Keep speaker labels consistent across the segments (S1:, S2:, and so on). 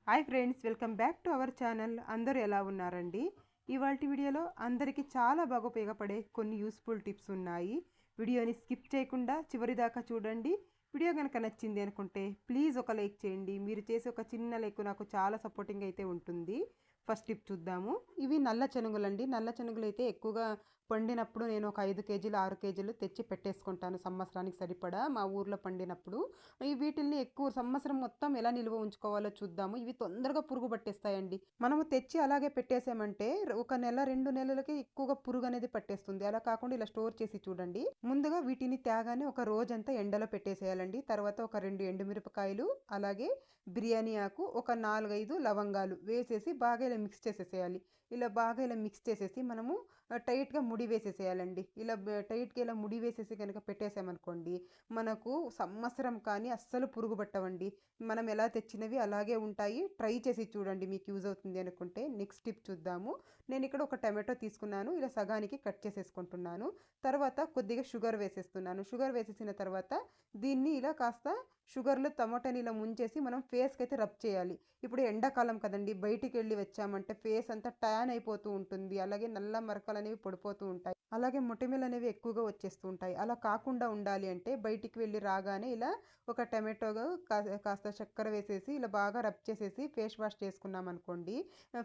S1: Hi friends, welcome back to our channel. అందరూ ఎలా ఉన్నారండి? ఇవాల్టి వీడియోలో అందరికీ చాలా బాగా ఉపయోగపడే కొన్ని యూస్ఫుల్ టిప్స్ ఉన్నాయి. వీడియోని స్కిప్ చేయకుండా చివరి దాకా చూడండి. వీడియో కనుక నచ్చింది అనుకుంటే ప్లీజ్ ఒక లైక్ చేయండి. మీరు చేసే ఒక చిన్న లైక్ నాకు చాలా సపోర్టింగ్ అయితే ఉంటుంది. ఫస్ట్ టిప్ చూద్దాము. ఇవి నల్ల శనగలండి. నల్ల శనగలు అయితే ఎక్కువగా పండినప్పుడు నేను ఒక 5 కేజీలు 6 కేజీలు తెచ్చి పెట్టేసుకుంటాను సంవత్సరానికి సరిపడా మా ఊర్లో పండినప్పుడు. వీటిల్ని ఎక్కువ సంవత్సరం మొత్తం ఎలా నిల్వ ఉంచుకోవాలో చూద్దాము. ఇవి తొందరగా పురుగు పట్టేస్తాయండి. మనము తెచ్చి అలాగే పెట్టేసామంటే ఒక నెల 2 నెలలకి ఎక్కువగా పురుగు అనేది పట్టేస్తుంది. అలా కాకుండా ఇలా స్టోర్ చేసి చూడండి. ముందుగా వీటిని తేగానే ఒక రోజంతా ఎండలో పెట్టేసేయాలండి. తర్వాత ఒక 2 ఎండుమిరపకాయలు, అలాగే బిర్యానీ ఆకు, ఒక 4, 5 లవంగాలు వేసేసి బాగా ఇలా మిక్స్ చేసేసేయాలి. ఇలా బాగా ఇలా మిక్స్ చేసేసి మనము టైట్‌గా ముడి వేసేసేయాలండి. ఇలా టైట్‌గా ఇలా ముడి వేసేసి గనక పెట్టేసామనుకోండి, మనకు సంవత్సరం కానీ అస్సలు పురుగు పట్టవండి. మనం ఎలా తెచ్చినవి అలాగే ఉంటాయి. ట్రై చేసి చూడండి, మీకు యూజ్ అవుతుంది అనుకుంటే. నెక్స్ట్ టిప్ చూద్దాము. నేను ఇక్కడ ఒక టమాటో తీసుకున్నాను. ఇలా సగానికి కట్ చేసేసుకుంటున్నాను. తర్వాత కొద్దిగా షుగర్ వేసేస్తున్నాను. షుగర్ వేసేసిన తర్వాత దీన్ని ఇలా కాస్త షుగర్‌లో టమాటాని ఇలా ముంచేసి మనం ఫేస్‌కి అయితే రబ్ చేయాలి. ఇప్పుడు ఎండాకాలం కదండీ! బయటికెళ్ళి వచ్చామంటే ఫేస్ అంతా ట్యాన్ అయిపోతూ ఉంటుంది. అలాగే నల్ల మరకలనేవి పడిపోతూ ఉంటాయి. అలాగే మొటిమలనేవి ఎక్కువగా వచ్చేస్తూ ఉంటాయి. అలా కాకుండా ఉండాలి అంటే బయటికి వెళ్ళి రాగానే ఇలా ఒక టమాటోగా కాస్త చక్కెర వేసేసి ఇలా బాగా రబ్ చేసేసి ఫేస్ వాష్ చేసుకున్నామనుకోండి,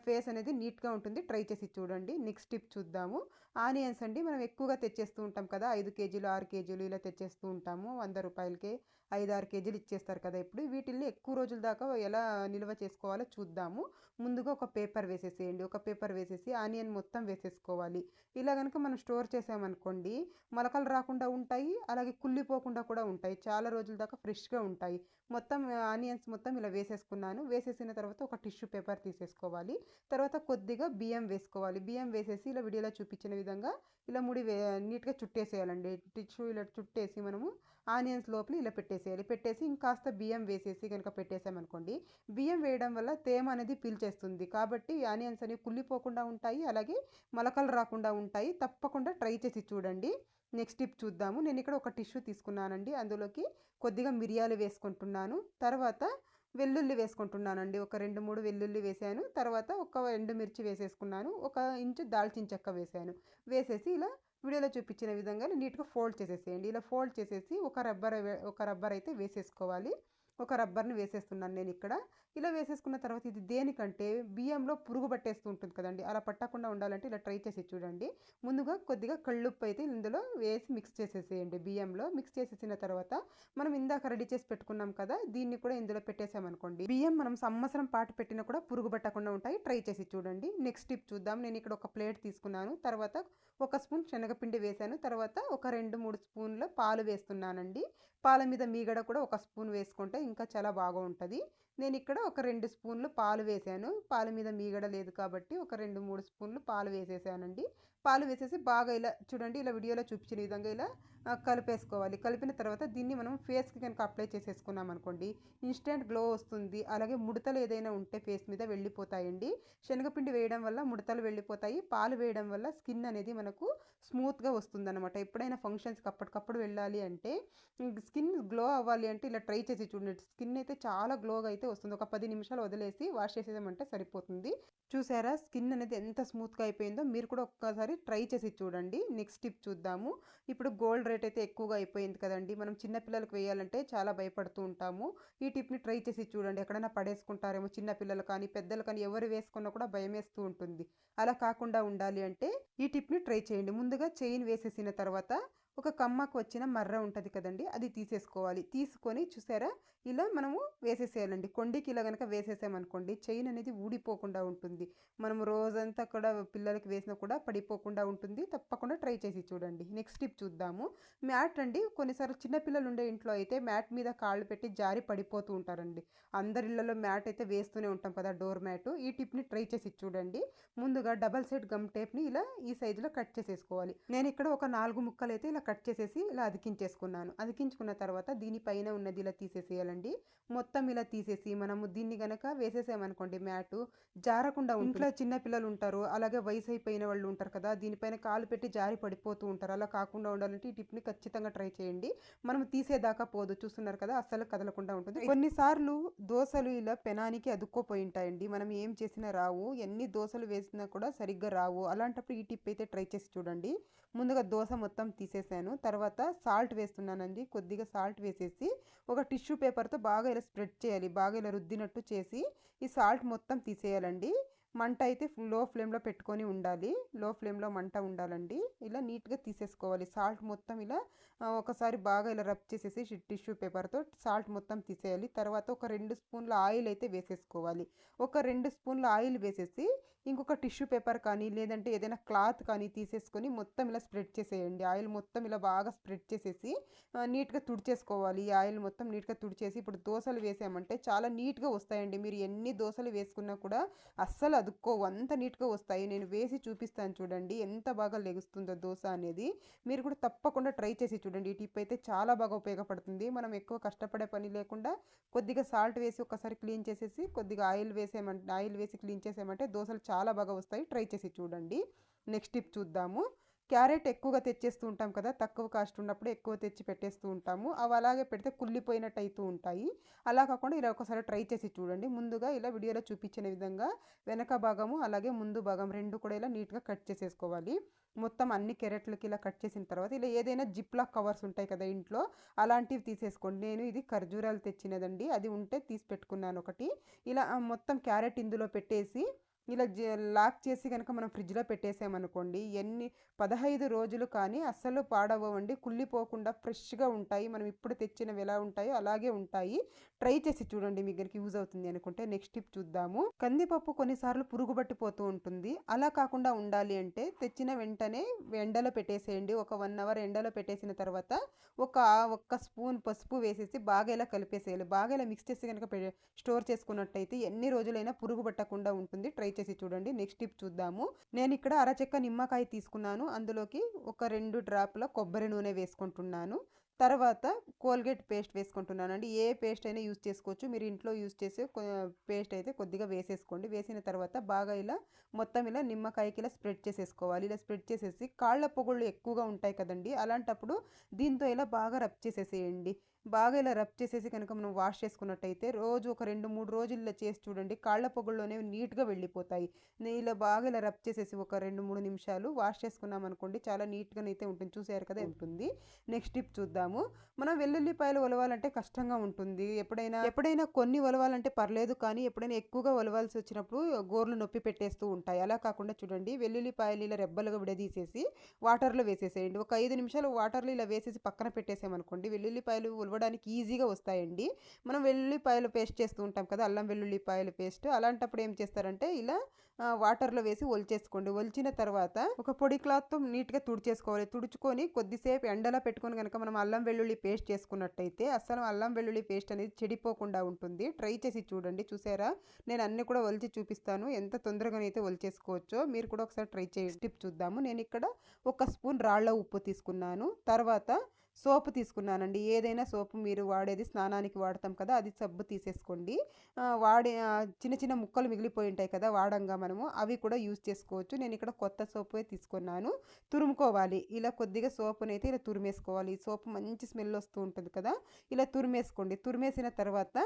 S1: ఫేస్ అనేది నీట్‌గా ఉంటుంది. ట్రై చేసి చూడండి. నెక్స్ట్ టిప్ చూద్దాము. ఆనియన్స్ అండి. మనం ఎక్కువగా తెచ్చేస్తూ ఉంటాం కదా! 5 కేజీలు, 6 కేజీలు ఇలా తెచ్చేస్తూ ఉంటాము. రూ. 100కే 5, 6 కేజీలు ఇచ్చేస్తారు కదా! ఇప్పుడు వీటిల్ని ఎక్కువ రోజుల దాకా ఎలా నిల్వ చేసుకోవాలో చూద్దాము. ముందుగా ఒక పేపర్ వేసేసేయండి. ఒక పేపర్ వేసేసి ఆనియన్ మొత్తం వేసేసుకోవాలి. ఇలా గనుక మనం స్టోర్ చేసామనుకోండి, మొలకలు రాకుండా ఉంటాయి. అలాగే కుళ్ళిపోకుండా కూడా ఉంటాయి. చాలా రోజుల దాకా ఫ్రెష్‌గా ఉంటాయి. మొత్తం ఆనియన్స్ మొత్తం ఇలా వేసేసుకున్నాను. వేసేసిన తర్వాత ఒక టిష్యూ పేపర్ తీసేసుకోవాలి. తర్వాత కొద్దిగా బియ్యం వేసుకోవాలి. బియ్యం వేసేసి ఇలా వీడియోలో చూపించిన విధంగా ఇలా నీట్‌గా చుట్టేసేయాలండి. టిష్యూ ఇలా చుట్టేసి మనము ఆనియన్స్ లోపల ఇలా పెట్టేసేయాలి. పెట్టేసి ఇంకాస్త బియ్యం వేసేసి గనుక పెట్టేసామనుకోండి, బియ్యం వేయడం వల్ల తేమ అనేది పీల్చేస్తుంది. కాబట్టి ఆనియన్స్ అనేవి కుళ్ళిపోకుండా ఉంటాయి. అలాగే మొలకలు రాకుండా ఉంటాయి. తప్పకుండా ట్రై చేసి చూడండి. నెక్స్ట్ టిప్ చూద్దాము. నేను ఇక్కడ ఒక టిష్యూ తీసుకున్నానండి. అందులోకి కొద్దిగా మిరియాలు వేసుకుంటున్నాను. తర్వాత వెల్లుల్లి వేసుకుంటున్నానండి. ఒక 2, 3 వెల్లుల్లి వేసాను. తర్వాత ఒక ఎండుమిర్చి వేసేసుకున్నాను. ఒక ఇంచు దాల్చిన చెక్క వేసాను. వేసేసి ఇలా వీడియోలో చూపించిన విధంగా నీట్‌గా ఫోల్డ్ చేసేసేయండి. ఇలా ఫోల్డ్ చేసేసి ఒక రబ్బర్ అయితే వేసేసుకోవాలి. ఒక రబ్బర్‌ని వేసేస్తున్నాను నేనిక్కడ. ఇలా వేసేసుకున్న తర్వాత ఇది దేనికంటే బియ్యంలో పురుగు పట్టేస్తూ ఉంటుంది కదండీ! అలా పట్టకుండా ఉండాలంటే ఇలా ట్రై చేసి చూడండి. ముందుగా కొద్దిగా కల్లుప్పు అయితే ఇందులో వేసి మిక్స్ చేసేసేయండి బియ్యంలో. మిక్స్ చేసేసిన తర్వాత మనం ఇందాక రెడీ చేసి పెట్టుకున్నాం కదా! దీన్ని కూడా ఇందులో పెట్టేసామనుకోండి, బియ్యం మనం సంవత్సరం పాటు పెట్టినా కూడా పురుగు పట్టకుండా ఉంటాయి. ట్రై చేసి చూడండి. నెక్స్ట్ టిప్ చూద్దాం. నేను ఇక్కడ ఒక ప్లేట్ తీసుకున్నాను. తర్వాత ఒక స్పూన్ శనగపిండి వేశాను. తర్వాత ఒక 2, 3 స్పూన్ల పాలు వేస్తున్నానండి. పాల మీద మీగడ కూడా ఒక స్పూన్ వేసుకుంటే ఇంకా చాలా బాగా ఉంటది. నేనిక్కడ ఒక 2 స్పూన్లు పాలు వేశాను. పాల మీద మీగడ లేదు కాబట్టి ఒక 2, 3 స్పూన్లు పాలు వేసేసానండి. పాలు వేసేసి బాగా ఇలా చూడండి, ఇలా వీడియోలో చూపించిన విధంగా ఇలా కలిపేసుకోవాలి. కలిపిన తర్వాత దీన్ని మనం ఫేస్‌కి కనుక అప్లై చేసేసుకున్నామనుకోండి, ఇన్‌స్టంట్ గ్లో వస్తుంది. అలాగే ముడతలు ఏదైనా ఉంటే ఫేస్ మీద వెళ్ళిపోతాయండి. శనగపిండి వేయడం వల్ల ముడతలు వెళ్ళిపోతాయి. పాలు వేయడం వల్ల స్కిన్ అనేది మనకు స్మూత్‌గా వస్తుందనమాట. ఎప్పుడైనా ఫంక్షన్స్‌కి అప్పటికప్పుడు వెళ్ళాలి అంటే, స్కిన్ గ్లో అవ్వాలి అంటే ఇలా ట్రై చేసి చూడండి. స్కిన్ అయితే చాలా గ్లోగా అయితే వస్తుంది. ఒక 10 నిమిషాలు వదిలేసి వాష్ చేసేసామంటే సరిపోతుంది. చూసారా స్కిన్ అనేది ఎంత స్మూత్‌గా అయిపోయిందో? మీరు కూడా ఒక్కసారి ట్రై చేసి చూడండి. నెక్స్ట్ టిప్ చూద్దాము. ఇప్పుడు గోల్డ్ రేట్ అయితే ఎక్కువగా అయిపోయింది కదండీ! మనం చిన్న పిల్లలకి వేయాలంటే చాలా భయపడుతూ ఉంటాము. ఈ టిప్‌ని ట్రై చేసి చూడండి. ఎక్కడైనా పడేసుకుంటారేమో చిన్న పిల్లలు కానీ, పెద్దలు కానీ ఎవరు వేసుకున్నా కూడా భయమేస్తూ ఉంటుంది. అలా కాకుండా ఉండాలి అంటే ఈ టిప్‌ని ట్రై చేయండి. ముందుగా చైన్ వేసేసిన తర్వాత ఒక కమ్మకు వచ్చిన మర్ర ఉంటది కదండీ! అది తీసేసుకోవాలి. తీసుకొని చూసారా? ఇలా మనము వేసేసేయాలండి. కొండికి ఇలా గనక వేసేసామనుకోండి, చైన్ అనేది ఊడిపోకుండా ఉంటుంది. మనం రోజంతా కూడా పిల్లలకి వేసినా కూడా పడిపోకుండా ఉంటుంది. తప్పకుండా ట్రై చేసి చూడండి. నెక్స్ట్ టిప్ చూద్దాము. మ్యాట్ అండి. కొన్నిసార్లు చిన్న పిల్లలు ఉండే ఇంట్లో అయితే మ్యాట్ మీద కాళ్ళు పెట్టి జారి పడిపోతూ ఉంటారండి. అందరి ఇళ్లలో మ్యాట్ అయితే వేస్తూనే ఉంటాం కదా! Door mat. ఈ టిప్‌ని ట్రై చేసి చూడండి. ముందుగా డబల్ సైడ్ గమ్ టేప్‌ని ఇలా ఈ సైజులో కట్ చేసేసుకోవాలి. నేను ఇక్కడ ఒక 4 ముక్కలైతే ఇలా కట్ చేసేసి ఇలా అతికించేసుకున్నాను. అతికించుకున్న తర్వాత దీనిపైన ఉన్నది ఇలా తీసేసేయాలండి. మొత్తం ఇలా తీసేసి మనము దీన్ని గనక వేసేసామనుకోండి మ్యాటు జారకుండా ఉంటుంది. ఇంట్లో చిన్న పిల్లలు ఉంటారు, అలాగే వయసు అయిపోయిన వాళ్ళు ఉంటారు కదా, దీనిపైన కాలు పెట్టి జారి పడిపోతూ ఉంటారు. అలా కాకుండా ఉండాలంటే ఈ టిప్ని ఖచ్చితంగా ట్రై చేయండి. మనం తీసేదాకా పోదు, చూస్తున్నారు కదా, అస్సలు కదలకుండా ఉంటుంది. కొన్నిసార్లు దోశలు ఇలా పెనానికి అదుక్కోపోయి ఉంటాయండి, మనం ఏం చేసినా రావు, ఎన్ని దోశలు వేసినా కూడా సరిగ్గా రావు. అలాంటప్పుడు ఈ టిప్ అయితే ట్రై చేసి చూడండి. ముందుగా దోశ మొత్తం తీసేసాను, తర్వాత సాల్ట్ వేస్తున్నానండి. కొద్దిగా సాల్ట్ వేసేసి ఒక టిష్యూ పేపర్తో బాగా ఇలా స్ప్రెడ్ చేయాలి, బాగా ఇలా రుద్దినట్టు చేసి ఈ సాల్ట్ మొత్తం తీసేయాలండి. మంట అయితే లో ఫ్లేమ్లో పెట్టుకొని ఉండాలి, లో ఫ్లేమ్లో మంట ఉండాలండి. ఇలా నీట్గా తీసేసుకోవాలి సాల్ట్ మొత్తం. ఇలా ఒకసారి బాగా ఇలా రబ్ చేసేసి టిష్యూ పేపర్తో సాల్ట్ మొత్తం తీసేయాలి. తర్వాత ఒక 2 స్పూన్ల ఆయిల్ అయితే వేసేసుకోవాలి. ఒక 2 స్పూన్ల ఆయిల్ వేసేసి ఇంకొక టిష్యూ పేపర్ కానీ లేదంటే ఏదైనా క్లాత్ కానీ తీసేసుకొని మొత్తం ఇలా స్ప్రెడ్ చేసేయండి. ఆయిల్ మొత్తం ఇలా బాగా స్ప్రెడ్ చేసేసి నీట్గా తుడిచేసుకోవాలి. ఈ ఆయిల్ మొత్తం నీట్గా తుడిచేసి ఇప్పుడు దోశలు వేసామంటే చాలా నీట్గా వస్తాయండి. మీరు ఎన్ని దోశలు వేసుకున్నా కూడా అస్సలు అదుక్కోవు, అంత నీట్గా వస్తాయి. నేను వేసి చూపిస్తాను చూడండి ఎంత బాగా లెగుస్తుందో దోశ అనేది. మీరు కూడా తప్పకుండా ట్రై చేసి చూడండి. ఈ టిప్ అయితే చాలా బాగా ఉపయోగపడుతుంది. మనం ఎక్కువ కష్టపడే పని లేకుండా కొద్దిగా సాల్ట్ వేసి ఒకసారి క్లీన్ చేసేసి కొద్దిగా ఆయిల్ వేసి క్లీన్ చేసామంటే దోశలు చాలా బాగా వస్తాయి. ట్రై చేసి చూడండి. నెక్స్ట్ టిప్ చూద్దాము. క్యారెట్ ఎక్కువగా తెచ్చేస్తూ ఉంటాం కదా, తక్కువ కాస్ట్ ఉన్నప్పుడు ఎక్కువ తెచ్చి పెట్టేస్తూ ఉంటాము. అవి అలాగే పెడితే కుళ్ళిపోయినట్టు అవుతూ ఉంటాయి. అలా కాకుండా ఇలా ఒకసారి ట్రై చేసి చూడండి. ముందుగా ఇలా వీడియోలో చూపించిన విధంగా వెనక భాగము అలాగే ముందు భాగం రెండు కూడా ఇలా నీట్గా కట్ చేసేసుకోవాలి. మొత్తం అన్ని క్యారెట్లకి ఇలా కట్ చేసిన తర్వాత ఇలా ఏదైనా జిప్లాక్ కవర్స్ ఉంటాయి కదా ఇంట్లో, అలాంటివి తీసేసుకోండి. నేను ఇది ఖర్జూరాలు తెచ్చినదండి, అది ఉంటే తీసి పెట్టుకున్నాను ఒకటి. ఇలా మొత్తం క్యారెట్ ఇందులో పెట్టేసి ఇలా లాక్ చేసి కనుక మనం ఫ్రిడ్జ్లో పెట్టేసామనుకోండి, 15 రోజులు కానీ అస్సలు పాడవ్వండి, కుళ్ళిపోకుండా ఫ్రెష్గా ఉంటాయి. మనం ఇప్పుడు తెచ్చినవి ఎలా ఉంటాయో అలాగే ఉంటాయి. ట్రై చేసి చూడండి, మీకు కనుక యూజ్ అవుతుంది అనుకుంటే. నెక్స్ట్ టిప్ చూద్దాము. కందిపప్పు కొన్నిసార్లు పురుగు పట్టిపోతూ ఉంటుంది. అలా కాకుండా ఉండాలి అంటే తెచ్చిన వెంటనే ఎండలో పెట్టేసేయండి. ఒక 1 అవర్ ఎండలో పెట్టేసిన తర్వాత ఒక్క స్పూన్ పసుపు వేసేసి బాగా ఇలా కలిపేసేయాలి. బాగా ఇలా మిక్స్ చేసి కనుక స్టోర్ చేసుకున్నట్టయితే ఎన్ని రోజులైనా పురుగు పట్టకుండా ఉంటుంది. ట్రై చేసి చూడండి. నెక్స్ట్ టిప్ చూద్దాము. నేను ఇక్కడ అరచెక్క నిమ్మకాయ తీసుకున్నాను, అందులోకి ఒక 2 డ్రాప్ల కొబ్బరి నూనె వేసుకుంటున్నాను. తర్వాత కోల్గేట్ పేస్ట్ వేసుకుంటున్నానండి. ఏ పేస్ట్ అయినా యూజ్ చేసుకోవచ్చు, మీరు ఇంట్లో యూజ్ చేసే పేస్ట్ అయితే కొద్దిగా వేసేసుకోండి. వేసిన తర్వాత బాగా ఇలా మొత్తం ఇలా నిమ్మకాయకి ఇలా స్ప్రెడ్ చేసేసుకోవాలి. ఇలా స్ప్రెడ్ చేసేసి కాళ్ళ పొగుళ్ళు ఎక్కువగా ఉంటాయి కదండి, అలాంటప్పుడు దీంతో ఇలా బాగా రబ్ చేసేసేయండి. బాగా ఇలా రబ్ చేసేసి కనుక మనం వాష్ చేసుకున్నట్టయితే రోజు ఒక 2-3 రోజులు ఇలా చేసి చూడండి, కాళ్ళ పొగుల్లోనే నీట్గా వెళ్ళిపోతాయి. ఇలా బాగా ఇలా రబ్ చేసేసి ఒక 2-3 నిమిషాలు వాష్ చేసుకున్నాం అనుకోండి, చాలా నీట్గానైతే ఉంటుంది. చూసారు కదా ఉంటుంది. నెక్స్ట్ టిప్ చూద్దాము. మనం వెల్లుల్లిపాయలు ఒలవాలంటే కష్టంగా ఉంటుంది. ఎప్పుడైనా కొన్ని ఒలవాలంటే పర్లేదు, కానీ ఎప్పుడైనా ఎక్కువగా ఒలవాల్సి వచ్చినప్పుడు గోర్లు నొప్పి పెట్టేస్తూ ఉంటాయి. అలా కాకుండా చూడండి, వెల్లుల్లిపాయలు ఇలా రెబ్బలుగా విడదీసేసి వాటర్లో వేసేసేయండి. ఒక 5 నిమిషాలు వాటర్లో ఇలా వేసేసి పక్కన పెట్టేసామనుకోండి, వెల్లుల్లిపాయలు ఉలవడానికి ఈజీగా వస్తాయండి. మనం వెల్లుల్లిపాయలు పేస్ట్ చేస్తూ ఉంటాం కదా, అల్లం వెల్లుల్లిపాయల పేస్ట్, అలాంటప్పుడు ఏం చేస్తారంటే ఇలా వాటర్లో వేసి ఒలిచేసుకోండి. ఒలిచిన తర్వాత ఒక పొడి క్లాత్తో నీట్గా తుడిచేసుకోవాలి. తుడుచుకొని కొద్దిసేపు ఎండలో పెట్టుకొని కనుక మనం అల్లం వెల్లుల్లి పేస్ట్ చేసుకున్నట్టయితే అస్సలు అల్లం వెల్లుల్లి పేస్ట్ అనేది చెడిపోకుండా ఉంటుంది. ట్రై చేసి చూడండి. చూసారా, నేను అన్ని కూడా ఒలిచి చూపిస్తాను ఎంత తొందరగానైతే ఒలిచేసుకోవచ్చో. మీరు కూడా ఒకసారి ట్రై చేయండి. టిప్ చూద్దాము. నేను ఇక్కడ 1 స్పూన్ రాళ్ళ ఉప్పు తీసుకున్నాను. తర్వాత సోపు తీసుకున్నానండి. ఏదైనా సోపు మీరు వాడేది స్నానానికి వాడతాం కదా, అది సబ్బు తీసేసుకోండి. చిన్న చిన్న ముక్కలు మిగిలిపోయి ఉంటాయి కదా వాడంగా మనము, అవి కూడా యూజ్ చేసుకోవచ్చు. నేను ఇక్కడ కొత్త సోపే తీసుకున్నాను. తురుముకోవాలి. ఇలా కొద్దిగా సోపునైతే ఇలా తురిమేసుకోవాలి. సోపు మంచి స్మెల్ వస్తూ ఉంటుంది కదా, ఇలా తురిమేసుకోండి. తురిమేసిన తర్వాత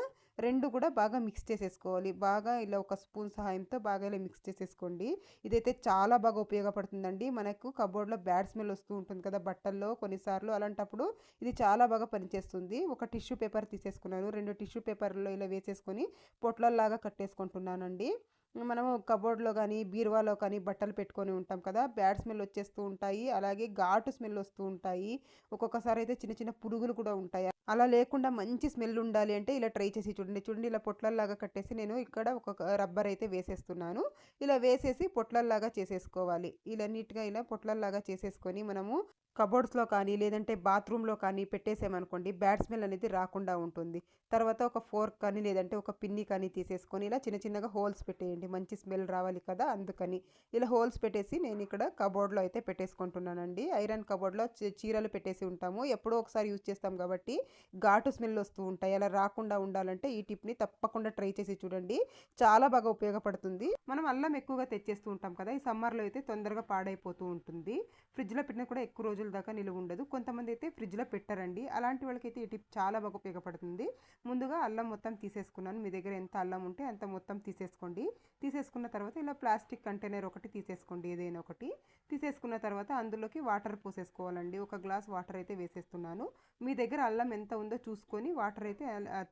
S1: రెండు కూడా బాగా మిక్స్ చేసేసుకోవాలి. బాగా ఇలా 1 స్పూన్ సహాయంతో బాగా ఇలా మిక్స్ చేసేసుకోండి. ఇదైతే చాలా బాగా ఉపయోగపడుతుందండి. మనకు కబోర్డ్లో బ్యాడ్ స్మెల్ వస్తూ ఉంటుంది కదా బట్టల్లో కొన్నిసార్లు, అలాంటప్పుడు ఇది చాలా బాగా పనిచేస్తుంది. ఒక టిష్యూ పేపర్ తీసేసుకున్నాను. 2 టిష్యూ పేపర్లో ఇలా వేసేసుకొని పొట్లల్లాగా కట్టేసుకుంటున్నానండి. మనము కబోర్డ్లో కానీ బీరువాలో కానీ బట్టలు పెట్టుకొని ఉంటాం కదా, బ్యాడ్ స్మెల్ వచ్చేస్తూ ఉంటాయి, అలాగే ఘాటు స్మెల్ వస్తూ ఉంటాయి. ఒక్కొక్కసారి అయితే చిన్న చిన్న పురుగులు కూడా ఉంటాయి. అలా లేకుండా మంచి స్మెల్ ఉండాలి అంటే ఇలా ట్రై చేసి చూడండి. చూడండి ఇలా పొట్లల్లాగా కట్టేసి నేను ఇక్కడ ఒక రబ్బర్ అయితే వేసేస్తున్నాను. ఇలా వేసేసి పొట్లల్లాగా చేసేసుకోవాలి. ఇలా నీట్‌గా ఇలా పొట్లల్లాగా చేసేసుకొని మనము కబోర్డ్స్‌లో కానీ, లేదంటే బాత్రూమ్‌లో కానీ పెట్టేసామనుకోండి బ్యాడ్ స్మెల్ అనేది రాకుండా ఉంటుంది. తర్వాత ఒక ఫోర్క్ కానీ, లేదంటే ఒక పిన్ని కానీ తీసేసుకొని ఇలా చిన్న చిన్నగా హోల్స్ పెట్టేయండి. మంచి స్మెల్ రావాలి కదా అందుకని. ఇలా హోల్స్ పెట్టేసి నేను ఇక్కడ కబోర్డ్‌లో అయితే పెట్టేసుకుంటున్నానండి. ఐరన్ కబోర్డ్‌లో చీరలు పెట్టేసి ఉంటాము. ఎప్పుడో ఒకసారి యూజ్ చేస్తాం కాబట్టి ఘాటు స్మెల్ వస్తూ ఉంటాయి. అలా రాకుండా ఉండాలంటే ఈ టిప్‌ని తప్పకుండా ట్రై చేసి చూడండి. చాలా బాగా ఉపయోగపడుతుంది. మనం అల్లం ఎక్కువగా తెచ్చేస్తూ ఉంటాం కదా! ఈ సమ్మర్‌లో అయితే తొందరగా పాడైపోతూ ఉంటుంది. ఫ్రిడ్జ్‌లో పెట్టినా కూడా ఎక్కువ రోజుల దాకా నిలువ ఉండదు. కొంతమంది అయితే ఫ్రిడ్జ్‌లో పెట్టరండి. అలాంటి వాళ్ళకైతే ఈ టిప్ చాలా బాగా ఉపయోగపడుతుంది. ముందుగా అల్లం మొత్తం తీసేసుకున్నాను. మీ దగ్గర ఎంత అల్లం ఉంటే అంత మొత్తం తీసేసుకోండి. తీసేసుకున్న తర్వాత ఇలా ప్లాస్టిక్ కంటైనర్ ఒకటి తీసేసుకోండి, ఏదైనా ఒకటి. తీసేసుకున్న తర్వాత అందులోకి వాటర్ పోసేసుకోవాలండి. ఒక గ్లాస్ వాటర్ అయితే వేసేస్తున్నాను. మీ దగ్గర అల్లం ఎంత ఉందో చూసుకొని వాటర్ అయితే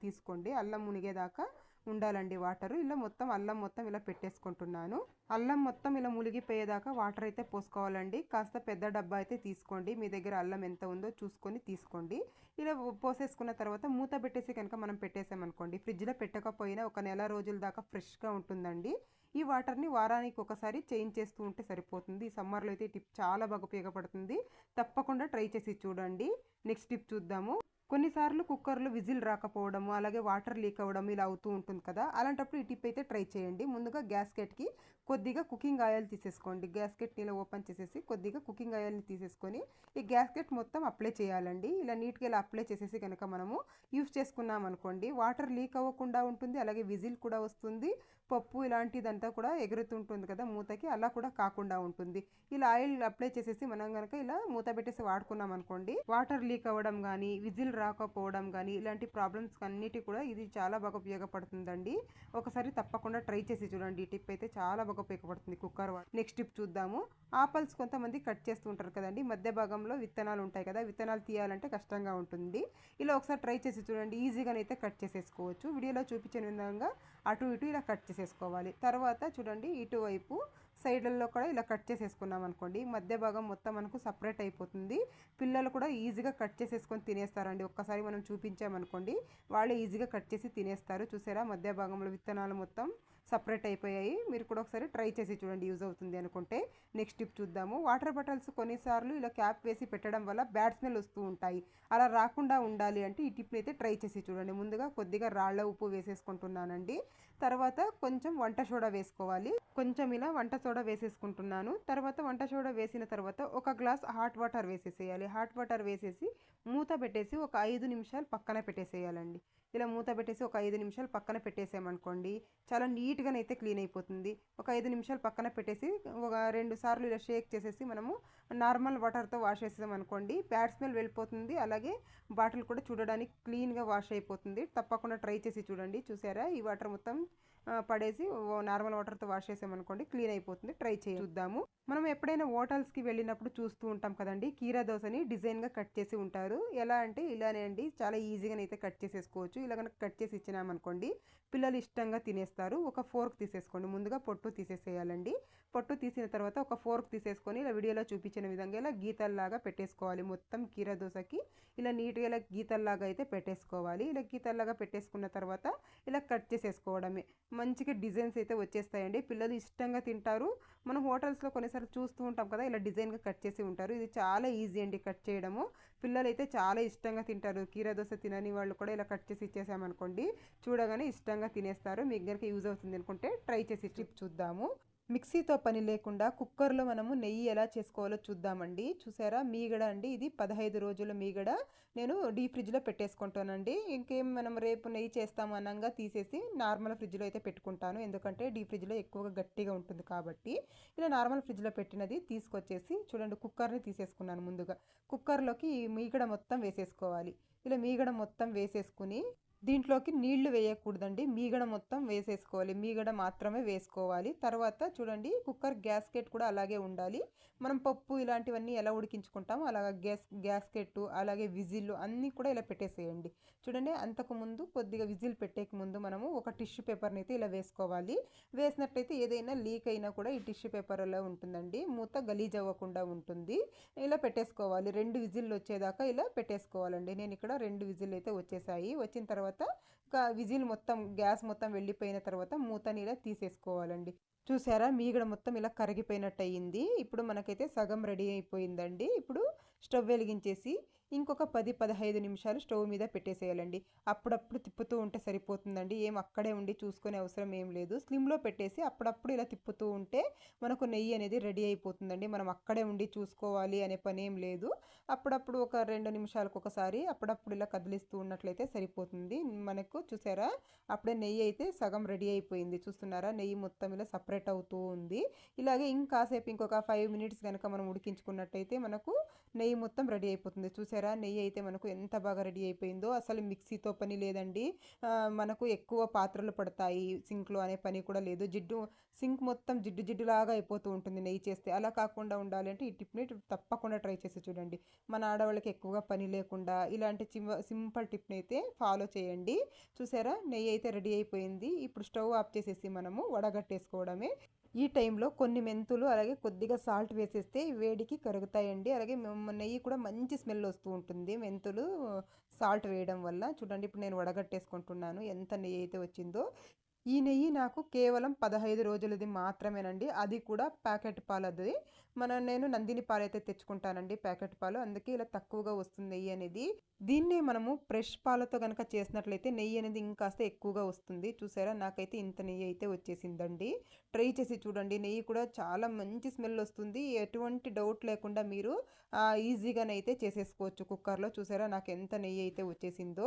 S1: తీసుకోండి. అల్లం మునిగేదాకా ఉండాలండి వాటర్. ఇలా మొత్తం అల్లం మొత్తం ఇలా పెట్టేసుకుంటున్నాను. అల్లం మొత్తం ఇలా మునిగిపోయేదాకా వాటర్ అయితే పోసుకోవాలండి. కాస్త పెద్ద డబ్బా అయితే తీసుకోండి. మీ దగ్గర అల్లం ఎంత ఉందో చూసుకొని తీసుకోండి. ఇలా పోసేసుకున్న తర్వాత మూత పెట్టేసి కనుక మనం పెట్టేసామనుకోండి, ఫ్రిడ్జ్లో పెట్టకపోయినా ఒక నెల రోజుల దాకా ఫ్రెష్గా ఉంటుందండి. ఈ వాటర్ని వారానికి ఒకసారి చేంజ్ చేస్తూ ఉంటే సరిపోతుంది. ఈ సమ్మర్లో అయితే ఈ టిప్ చాలా బాగా ఉపయోగపడుతుంది. తప్పకుండా ట్రై చేసి చూడండి. నెక్స్ట్ టిప్ చూద్దాము. కొన్నిసార్లు కుక్కర్లో విజిల్ రాకపోవడము, అలాగే వాటర్ లీక్ అవ్వడం ఇలా అవుతూ ఉంటుంది కదా! అలాంటప్పుడు ఈ టిప్ అయితే ట్రై చేయండి. ముందుగా గ్యాస్కెట్‌కి కొద్దిగా కుకింగ్ ఆయిల్ తీసేసుకోండి. గ్యాస్కెట్‌ని ఇలా ఓపెన్ చేసేసి కొద్దిగా కుకింగ్ ఆయిల్‌ని తీసేసుకొని ఈ గ్యాస్కెట్ మొత్తం అప్లై చేయాలండి. ఇలా నీట్‌గా ఇలా అప్లై చేసేసి కనుక మనము యూజ్ చేసుకున్నాం అనుకోండి, వాటర్ లీక్ అవ్వకుండా ఉంటుంది. అలాగే విజిల్ కూడా వస్తుంది. పప్పు ఇలాంటిదంతా కూడా ఎగురుతుంటుంది కదా మూతకి, అలా కూడా కాకుండా ఉంటుంది. ఇలా ఆయిల్ అప్లై చేసేసి మనం కనుక ఇలా మూత పెట్టేసి వాడుకున్నాం అనుకోండి, వాటర్ లీక్ అవ్వడం కానీ, విజిల్ రాకపోవడం కానీ ఇలాంటి ప్రాబ్లమ్స్ అన్నిటి కూడా ఇది చాలా బాగా ఉపయోగపడుతుందండి. ఒకసారి తప్పకుండా ట్రై చేసి చూడండి. ఈ టిప్ అయితే చాలా బాగా ఉపయోగపడుతుంది కుక్కర్. నెక్స్ట్ టిప్ చూద్దాము. ఆపల్స్ కొంతమంది కట్ చేస్తూ ఉంటారు కదండి, మధ్య భాగంలో విత్తనాలు ఉంటాయి కదా, విత్తనాలు తీయాలంటే కష్టంగా ఉంటుంది. ఇలా ఒకసారి ట్రై చేసి చూడండి. ఈజీగానైతే కట్ చేసేసుకోవచ్చు. వీడియోలో చూపించిన విధంగా అటు ఇటు ఇలా కట్ చేసేసుకోవాలి. తర్వాత చూడండి ఇటువైపు సైడ్లలో కూడా ఇలా కట్ చేసేసుకున్నాం అనుకోండి, మధ్య భాగం మొత్తం మనకు సపరేట్ అయిపోతుంది. పిల్లలు కూడా ఈజీగా కట్ చేసేసుకొని తినేస్తారండి. ఒక్కసారి మనం చూపించామనుకోండి, వాళ్ళు ఈజీగా కట్ చేసి తినేస్తారు. చూసారా, మధ్య భాగంలో విత్తనాలు మొత్తం సపరేట్ అయిపోయాయి. మీరు కూడా ఒకసారి ట్రై చేసి చూడండి, యూజ్ అవుతుంది అనుకుంటే. నెక్స్ట్ టిప్ చూద్దాము. వాటర్ బాటిల్స్ కొన్నిసార్లు ఇలా క్యాప్ వేసి పెట్టడం వల్ల బ్యాడ్ స్మెల్ వస్తూ ఉంటాయి. అలా రాకుండా ఉండాలి అంటే ఈ టిప్ని అయితే ట్రై చేసి చూడండి. ముందుగా కొద్దిగా రాళ్ళ ఉప్పు వేసేసుకుంటున్నానండి. తర్వాత కొంచెం వంట సోడా వేసుకోవాలి. కొంచెం ఇలా వంట సోడా వేసేసుకుంటున్నాను. తర్వాత వంట సోడా వేసిన తర్వాత ఒక గ్లాస్ హాట్ వాటర్ వేసేసేయాలి. హాట్ వాటర్ వేసేసి మూత పెట్టేసి ఒక 5 నిమిషాలు పక్కన పెట్టేసేయాలండి. ఇలా మూత పెట్టేసి ఒక 5 నిమిషాలు పక్కన పెట్టేసామనుకోండి, చాలా నీట్గానైతే క్లీన్ అయిపోతుంది. ఒక 5 నిమిషాలు పక్కన పెట్టేసి ఒక 2 సార్లు ఇలా షేక్ చేసేసి మనము నార్మల్ వాటర్తో వాష్ చేసామనుకోండి, బ్యాడ్ స్మెల్ వెళ్ళిపోతుంది. అలాగే బాటిల్ కూడా చూడడానికి క్లీన్గా వాష్ అయిపోతుంది. తప్పకుండా ట్రై చేసి చూడండి. చూసారా, ఈ వాటర్ మొత్తం పడేసి నార్మల్ వాటర్తో వాష్ చేసామనుకోండి, క్లీన్ అయిపోతుంది. ట్రై చూద్దాము. మనం ఎప్పుడైనా హోటల్స్కి వెళ్ళినప్పుడు చూస్తూ ఉంటాం కదండి, కీరా దోసని డిజైన్గా కట్ చేసి ఉంటారు. ఎలా అంటే ఇలానే అండి, చాలా ఈజీగానైతే కట్ చేసేసుకోవచ్చు. ఇలా కనుక కట్ చేసి ఇచ్చినామనుకోండి, పిల్లలు ఇష్టంగా తినేస్తారు. ఒక ఫోర్క్ తీసేసుకోండి. ముందుగా పొట్టు తీసేసేయాలండి. పొట్టు తీసిన తర్వాత ఒక ఫోర్క్ తీసేసుకొని ఇలా వీడియోలో చూపించిన విధంగా ఇలా గీతల్లాగా పెట్టేసుకోవాలి. మొత్తం కీరా దోసకి ఇలా నీట్గా ఇలా గీతల్లాగా అయితే పెట్టేసుకోవాలి. ఇలా గీతల్లాగా పెట్టేసుకున్న తర్వాత ఇలా కట్ చేసేసుకోవడమే. మంచిగా డిజైన్స్ అయితే వచ్చేస్తాయండి. పిల్లలు ఇష్టంగా తింటారు. మనం హోటల్స్లో కొన్నిసార్లు చూస్తూ ఉంటాం కదా, ఇలా డిజైన్గా కట్ చేసి ఉంటారు. ఇది చాలా ఈజీ అండి కట్ చేయడము. పిల్లలు అయితే చాలా ఇష్టంగా తింటారు. కీరా దోస తినని వాళ్ళు కూడా ఇలా కట్ చేసి ఇచ్చేసామనుకోండి, చూడగానే ఇష్టంగా తినేస్తారు. మీ దగ్గరికి యూజ్ అవుతుంది అనుకుంటే ట్రై చేసి టిప్ చూద్దాము. మిక్సీతో పని లేకుండా కుక్కర్లో మనము నెయ్యి ఎలా చేసుకోవాలో చూద్దామండి. చూసారా, మీగడ అండి, ఇది 15 రోజుల మీగడ నేను డీ ఫ్రిడ్జ్లో పెట్టేసుకుంటానండి. ఇంకేం మనం రేపు నెయ్యి చేస్తాము అనంగా తీసేసి నార్మల్ ఫ్రిడ్జ్లో అయితే పెట్టుకుంటాను. ఎందుకంటే డీ ఫ్రిడ్జ్లో ఎక్కువగా గట్టిగా ఉంటుంది కాబట్టి. ఇలా నార్మల్ ఫ్రిడ్జ్లో పెట్టినది తీసుకొచ్చేసి చూడండి, కుక్కర్ని తీసేసుకున్నాను. ముందుగా కుక్కర్లోకి ఈ మీగడ మొత్తం వేసేసుకోవాలి. ఇలా మీగడ మొత్తం వేసేసుకుని దీంట్లోకి నీళ్లు వేయకూడదండి, మీగడ మొత్తం వేసేసుకోవాలి, మీగడ మాత్రమే వేసుకోవాలి. తర్వాత చూడండి కుక్కర్ గ్యాస్కెట్ కూడా అలాగే ఉండాలి. మనం పప్పు ఇలాంటివన్నీ ఎలా ఉడికించుకుంటామో అలాగా గ్యాస్కెట్ అలాగే విజిల్లు అన్నీ కూడా ఇలా పెట్టేసేయండి. చూడండి అంతకుముందు కొద్దిగా విజిల్ పెట్టేక ముందు మనము ఒక టిష్యూ పేపర్ని అయితే ఇలా వేసుకోవాలి. వేసినట్లయితే ఏదైనా లీక్ అయినా కూడా ఈ టిష్యూ పేపర్లో ఉంటుందండి, మూత గలీజ్ అవ్వకుండా ఉంటుంది. ఇలా పెట్టేసుకోవాలి, 2 విజిల్లు వచ్చేదాకా ఇలా పెట్టేసుకోవాలండి. నేను ఇక్కడ 2 విజిల్లు అయితే వచ్చేసాయి. వచ్చిన తర్వాత విజిల్ మొత్తం గ్యాస్ మొత్తం వెళ్ళిపోయిన తర్వాత మూతని ఇలా తీసేసుకోవాలండి. చూసారా మీగడ మొత్తం ఇలా కరిగిపోయినట్టు అయ్యింది. ఇప్పుడు మనకైతే సగం రెడీ అయిపోయిందండి. ఇప్పుడు స్టవ్ వెలిగించేసి ఇంకొక 10-15 నిమిషాలు స్టవ్ మీద పెట్టేసేయాలండి. అప్పుడప్పుడు తిప్పుతూ ఉంటే సరిపోతుందండి, ఏం అక్కడే ఉండి చూసుకునే అవసరం ఏం లేదు. స్లిమ్లో పెట్టేసి అప్పుడప్పుడు ఇలా తిప్పుతూ ఉంటే మనకు నెయ్యి అనేది రెడీ అయిపోతుందండి. మనం అక్కడే ఉండి చూసుకోవాలి అనే పని ఏం లేదు. అప్పుడప్పుడు ఒక 2 నిమిషాలకు ఒకసారి అప్పుడప్పుడు ఇలా కదిలిస్తూ ఉన్నట్లయితే సరిపోతుంది మనకు. చూసారా అప్పుడే నెయ్యి అయితే సగం రెడీ అయిపోయింది. చూస్తున్నారా నెయ్యి మొత్తం ఇలా సపరేట్ అవుతూ ఉంది. ఇలాగే ఇంకాసేపు ఇంకొక 5 మినిట్స్ కనుక మనం ఉడికించుకున్నట్టయితే మనకు నెయ్యి మొత్తం రెడీ అయిపోతుంది. చూసారా నెయ్యి అయితే మనకు ఎంత బాగా రెడీ అయిపోయిందో, అసలు మిక్సీతో పని లేదండి. మనకు ఎక్కువ పాత్రలు పడతాయి సింక్లో అనే పని కూడా లేదు. సింక్ మొత్తం జిడ్డులాగా అయిపోతూ ఉంటుంది నెయ్యి చేస్తే. అలా కాకుండా ఉండాలి అంటే ఈ టిప్ని తప్పకుండా ట్రై చేసి చూడండి. మన ఆడవాళ్ళకి ఎక్కువగా పని లేకుండా ఇలాంటి సింపుల్ టిప్ని అయితే ఫాలో చేయండి. చూసారా నెయ్యి అయితే రెడీ అయిపోయింది. ఇప్పుడు స్టవ్ ఆఫ్ చేసేసి మనము వడగట్టేసుకోవడమే. ఈ టైంలో కొన్ని మెంతులు అలాగే కొద్దిగా సాల్ట్ వేసేస్తే వేడికి కరుగుతాయండి. అలాగే నెయ్యి కూడా మంచి స్మెల్ వస్తూ ఉంటుంది మెంతులు సాల్ట్ వేయడం వల్ల. చూడండి ఇప్పుడు నేను వడగట్టేసుకుంటున్నాను ఎంత నెయ్యి అయితే వచ్చిందో. ఈ నెయ్యి నాకు కేవలం 15 రోజులది మాత్రమేనండి, అది కూడా ప్యాకెట్ పాలది. నేను నందిని పాలు అయితే తెచ్చుకుంటానండి ప్యాకెట్ పాలు, అందుకే ఇలా తక్కువగా వస్తుంది నెయ్యి అనేది. దీన్నే మనము ఫ్రెష్ పాలతో కనుక చేసినట్లయితే నెయ్యి అనేది ఇంకాస్త ఎక్కువగా వస్తుంది. చూసారా నాకైతే ఇంత నెయ్యి అయితే వచ్చేసిందండి. ట్రై చేసి చూడండి, నెయ్యి కూడా చాలా మంచి స్మెల్ వస్తుంది. ఎటువంటి డౌట్ లేకుండా మీరు ఈజీగానైతే చేసేసుకోవచ్చు కుక్కర్లో. చూసారా నాకు ఎంత నెయ్యి అయితే వచ్చేసిందో.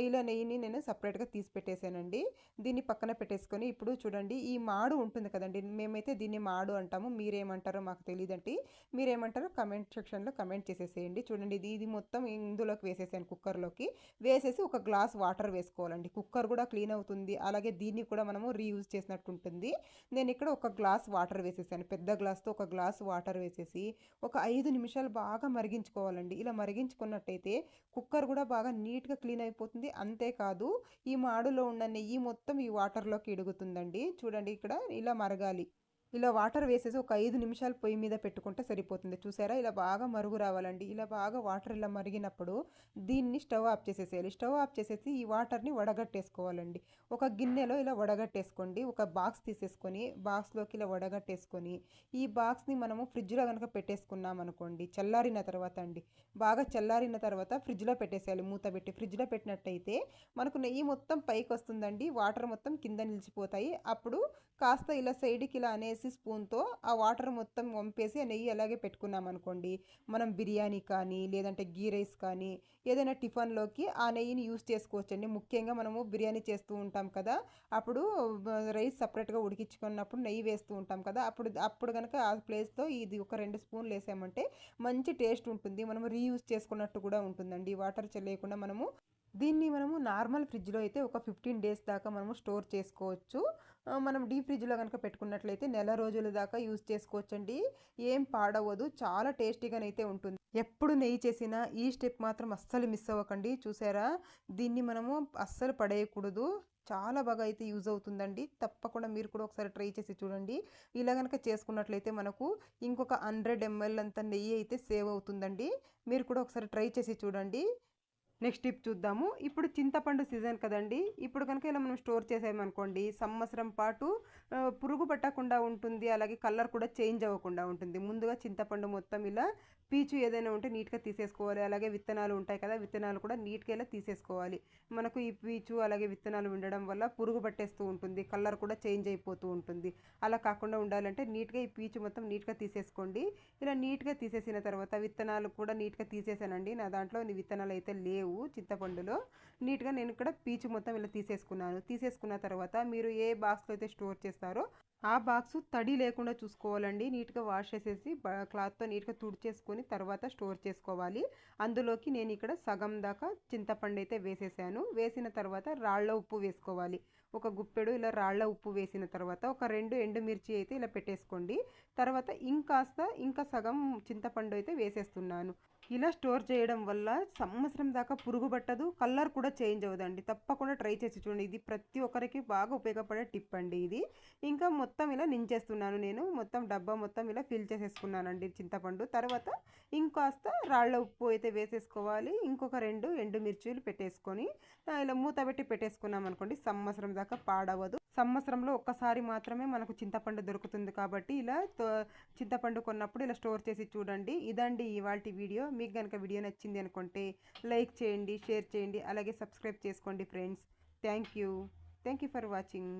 S1: ఇలా నెయ్యిని నేను సపరేట్గా తీసి పెట్టేశానండి. దీన్ని పక్కన పెట్టేసుకొని ఇప్పుడు చూడండి ఈ మాడు ఉంటుంది కదండి, మేమైతే దీన్ని మాడు అంటాము, మీరేమంటారో మాకు తెలియదండి. మీరేమంటారో కమెంట్ సెక్షన్లో కమెంట్ చేసేసేయండి. చూడండి ఇది మొత్తం ఇందులోకి వేసేసాను, కుక్కర్లోకి వేసేసి ఒక గ్లాస్ వాటర్ వేసుకోవాలండి. కుక్కర్ కూడా క్లీన్ అవుతుంది, అలాగే దీన్ని కూడా మనము రీయూజ్ చేసినట్టు ఉంటుంది. నేను ఇక్కడ ఒక గ్లాస్ వాటర్ వేసేసాను, పెద్ద గ్లాస్తో ఒక గ్లాస్ వాటర్ వేసేసి ఒక 5 నిమిషాలు బాగా మరిగించుకోవాలండి. ఇలా మరిగించుకున్నట్టయితే కుక్కర్ కూడా బాగా నీట్గా క్లీన్ అయిపోతుంది. అంతేకాదు ఈ మాడులో ఉన్న నెయ్యి మొత్తం ఈ వాటర్లోకి ఇడుగుతుందండి. చూడండి ఇక్కడ ఇలా మరగాలి. ఇలా వాటర్ వేసేసి ఒక 5 నిమిషాలు పొయ్యి మీద పెట్టుకుంటే సరిపోతుంది. చూసారా ఇలా బాగా మరుగు రావాలండి. ఇలా బాగా వాటర్ ఇలా మరిగినప్పుడు దీన్ని స్టవ్ ఆఫ్ చేసేసేయాలి. స్టవ్ ఆఫ్ చేసేసి ఈ వాటర్ని వడగట్టేసుకోవాలండి. ఒక గిన్నెలో ఇలా వడగట్టేసుకోండి. ఒక బాక్స్ తీసేసుకొని బాక్స్లోకి ఇలా వడగట్టేసుకొని ఈ బాక్స్ని మనము ఫ్రిడ్జ్లో కనుక పెట్టేసుకున్నాం అనుకోండి, చల్లారిన తర్వాత అండి, బాగా చల్లారిన తర్వాత ఫ్రిడ్జ్లో పెట్టేసేయాలి. మూత పెట్టి ఫ్రిడ్జ్లో పెట్టినట్టయితే మనకు నెయ్యి మొత్తం పైకి వస్తుందండి, వాటర్ మొత్తం కింద నిలిచిపోతాయి. అప్పుడు కాస్త ఇలా సైడ్కి ఇలా అనేసి స్పూన్తో ఆ వాటర్ మొత్తం వంపేసి ఆ నెయ్యి అలాగే పెట్టుకున్నాం అనుకోండి, మనం బిర్యానీ కానీ లేదంటే గీ రైస్ కానీ ఏదైనా టిఫిన్లోకి ఆ నెయ్యిని యూస్ చేసుకోవచ్చండి. ముఖ్యంగా మనము బిర్యానీ చేస్తూ ఉంటాం కదా, అప్పుడు రైస్ సపరేట్గా ఉడికించుకున్నప్పుడు నెయ్యి వేస్తూ ఉంటాం కదా, అప్పుడు కనుక ఆ ప్లేస్లో ఇది ఒక 2 స్పూన్లు వేసామంటే మంచి టేస్ట్ ఉంటుంది. మనము రీయూస్ చేసుకున్నట్టు కూడా ఉంటుందండి. వాటర్ చెల్లేయకుండా దీన్ని మనము నార్మల్ ఫ్రిడ్జ్లో అయితే ఒక 15 డేస్ దాకా మనము స్టోర్ చేసుకోవచ్చు. మనం డీప్ ఫ్రిడ్జ్లో కనుక పెట్టుకున్నట్లయితే నెల రోజుల దాకా యూస్ చేసుకోవచ్చండి. ఏం పాడవదు, చాలా టేస్టీగానైతే ఉంటుంది. ఎప్పుడు నెయ్యి చేసినా ఈ స్టెప్ మాత్రం అస్సలు మిస్ అవ్వకండి. చూసారా దీన్ని మనము అస్సలు పడేయకూడదు, చాలా బాగా అయితే యూజ్ అవుతుందండి. తప్పకుండా మీరు కూడా ఒకసారి ట్రై చేసి చూడండి. ఇలా కనుక చేసుకున్నట్లయితే మనకు ఇంకొక 100 ml అంత నెయ్యి అయితే సేవ్ అవుతుందండి. మీరు కూడా ఒకసారి ట్రై చేసి చూడండి. నెక్స్ట్ టిప్ చూద్దాము. ఇప్పుడు చింతపండు సీజన్ కదండి, ఇప్పుడు కనుక ఇలా మనం స్టోర్ చేసామనుకోండి సంవత్సరం పాటు పురుగు పట్టకుండా ఉంటుంది, అలాగే కలర్ కూడా చేంజ్ అవ్వకుండా ఉంటుంది. ముందుగా చింతపండు మొత్తం ఇలా పీచు ఏదైనా ఉంటే నీట్గా తీసేసుకోవాలి. అలాగే విత్తనాలు ఉంటాయి కదా, విత్తనాలు కూడా నీట్గా ఇలా తీసేసుకోవాలి. మనకు ఈ పీచు అలాగే విత్తనాలు ఉండడం వల్ల పురుగు పట్టేస్తూ ఉంటుంది, కలర్ కూడా చేంజ్ అయిపోతూ ఉంటుంది. అలా కాకుండా ఉండాలంటే నీట్గా ఈ పీచు మొత్తం నీట్గా తీసేసుకోండి. ఇలా నీట్గా తీసేసిన తర్వాత విత్తనాలు కూడా నీట్గా తీసేసానండి. నా దాంట్లో విత్తనాలు అయితే లేవు. లేవు చింతపండులో. నీట్గా నేను ఇక్కడ పీచు మొత్తం ఇలా తీసేసుకున్న తర్వాత మీరు ఏ బాక్స్లో అయితే స్టోర్ చేస్తారో ఆ బాక్స్ తడి లేకుండా చూసుకోవాలండి. నీట్గా వాష్ చేసేసి క్లాత్తో నీట్గా తుడిచేసుకొని తర్వాత స్టోర్ చేసుకోవాలి. అందులోకి నేను ఇక్కడ సగం దాకా చింతపండు అయితే వేసేసాను. వేసిన తర్వాత రాళ్ళ ఉప్పు వేసుకోవాలి. ఒక గుప్పెడు ఇలా రాళ్ళ ఉప్పు వేసిన తర్వాత ఒక 2 ఎండుమిర్చి అయితే ఇలా పెట్టేసుకోండి. తర్వాత ఇంకా సగం చింతపండు అయితే వేసేస్తున్నాను. ఇలా స్టోర్ చేయడం వల్ల సంవత్సరం దాకా పురుగు పట్టదు, కలర్ కూడా చేంజ్ అవ్వదండి. తప్పకుండా ట్రై చేసి చూడండి. ఇది ప్రతి ఒక్కరికి బాగా ఉపయోగపడే టిప్ అండి ఇది. ఇంకా మొత్తం ఇలా నించేస్తున్నాను. నేను మొత్తం డబ్బా మొత్తం ఇలా ఫిల్ చేసేసుకున్నానండి చింతపండు. తర్వాత ఇంకాస్త రాళ్ళ ఉప్పు అయితే వేసేసుకోవాలి. ఇంకొక 2 ఎండుమిర్చీలు పెట్టేసుకొని ఇలా మూత పెట్టి పెట్టేసుకున్నాం అనుకోండి, సంవత్సరం దాకా పాడవదు. సంవత్సరంలో ఒక్కసారి మాత్రమే మనకు చింతపండు దొరుకుతుంది కాబట్టి ఇలా చింతపండు కొన్నప్పుడు ఇలా స్టోర్ చేసి చూడండి. ఇదండి ఇవాల్టి వీడియో. మీకు కనుక వీడియో నచ్చింది అనుకుంటే లైక్ చేయండి, షేర్ చేయండి, అలాగే సబ్స్క్రైబ్ చేసుకోండి friends. Thank you for watching.